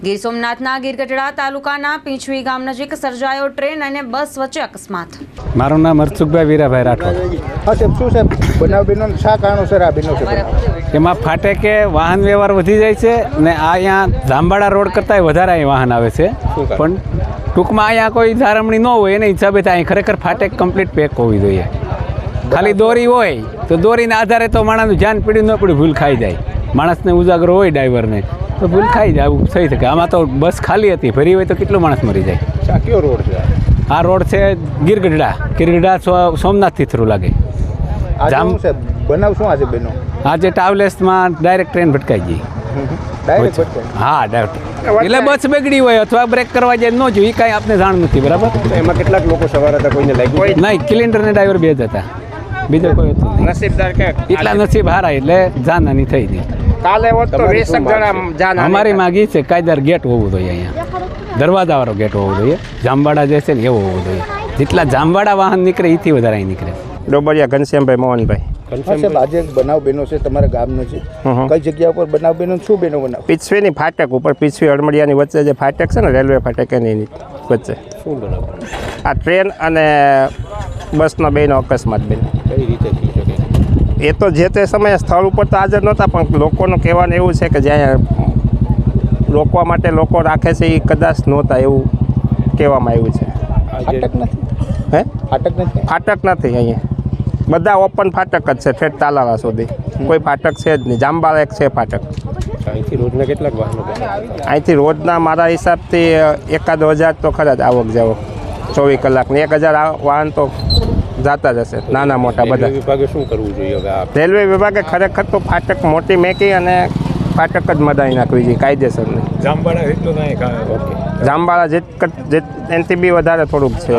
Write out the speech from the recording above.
ગીર સોમનાથના ગીરગઢડા તાલુકાના પીંછવી ગામ નજીક સર્જાયો ટ્રેન અને બસ વચ્ચે અકસ્માત. મારું નામ હરસુખભાઈ વીરાભાઈ રાઠોડ. હા સાહેબ, શું સાહેબ બનાવ બન્યો ને શા કારણોસર આ બન્યો છે? એમાં ફાટે કે વાહન વ્યવહાર વધી જાય છે ને આ અહીંયા જાંબાળા રોડ કરતાં વધારે અહીં વાહન આવે છે. પણ ટૂંકમાં અહીંયા કોઈ જાળવણી ન હોય એના હિસાબે તો અહીં ખરેખર ફાટેક કમ્પ્લીટ પેક હોવી જોઈએ. ખાલી દોરી હોય તો દોરીના આધારે તો માણસનું જાન પીડ્યું ન પીડ્યું ભૂલ ખાઈ જાય. માણસને ઉજાગરો હોય ડ્રાઈવરને તો ભૂલ ખાઈ જાય, આવું થઈ શકે. આમાં તો બસ ખાલી હતી, ભરી હોય તો કેટલો માણસ મરી જાય. કયો રોડ છે આ રોડ છે ગીરગઢડા સોમનાથથી થ્રુ લાગે. બનાવ શું આજે બન્યો? આજે ટ્રાવેલ્સમાં ડાયરેક્ટ ટ્રેન ભટકાઈ ગઈ. હા, ડાયરેક્ટ એટલે બસ બગડી હોય અથવા બ્રેક કરવા જાય ન જોઈએ, એ કાંઈ આપને જાણ નથી. બરાબર. એમાં કેટલાક લોકો સવાર હતા, કોઈને લાગ્યું નહીં? કિલિન્ડર ને ડ્રાઈવર બે જ હતા, બીજો કોઈ હતું નહીં. નસીબદાર કે એટલા નસીબ હારા એટલે જાનહાની થઈ ગઈ. કાલે હોત તો 20 જણા જાન. અમારી માગી છે કાયદાર ગેટ હોવું જોઈએ અહીંયા, દરવાજાવાળો ગેટ હોવો જોઈએ. જામવાડા જે છે ને એવો હોવો જોઈએ. જેટલા જામવાડા વાહન નીકળે એથી વધારે અહીં નીકળે. ડોબરિયા ઘનશ્યામભાઈ મોહનભાઈ. સાહેબ, આજે એક બનાવ બન્યો છે તમારા ગામનો છે, કઈ જગ્યા ઉપર બનાવ બન્યો, શું બન્યો બનાવ? પીછવીની ફાટક ઉપર, પીછવી અડમડિયાની વચ્ચે જે ફાટક છે ને, રેલવે ફાટક એની વચ્ચે શું બનાવ? આ ટ્રેન અને બસનો બેનો અકસ્માત બન્યો. કઈ રીતે થઈ શકે? એ તો જે તે સમયે સ્થળ ઉપર તો હાજર નહોતા, પણ લોકોનું કહેવાનું એવું છે કે જ્યાં રોકવા માટે લોકો રાખે છે એ કદાચ નહોતા, એવું કહેવામાં આવ્યું છે. ફાટક નથી? હે? ફાટક નથી? ફાટક નથી અહીંયા, બધા ઓપન ફાટક જ છે ઠેઠ તાલાળા સુધી. કોઈ ફાટક છે જ નહીં. જાંબાળા એક છે ફાટક. અહીંથી રોજના કેટલાક વાહનો? અહીંથી રોજના મારા હિસાબથી 1000 તો ખરા જ આવક જાવક 24 કલાકની. 1000 વાહન તો જાતા જ હશે, નાના મોટા બધા. વિભાગે શું કરવું જોઈએ હવે? રેલવે વિભાગે ખરેખર તો ફાટક મોટી મેકી અને ફાટક જ મદાઈ નાખવી જોઈએ કાયદેસરની. જામવાડા એટલું નહીં. જામવાળા એનાથી બી વધારે થોડુંક છે.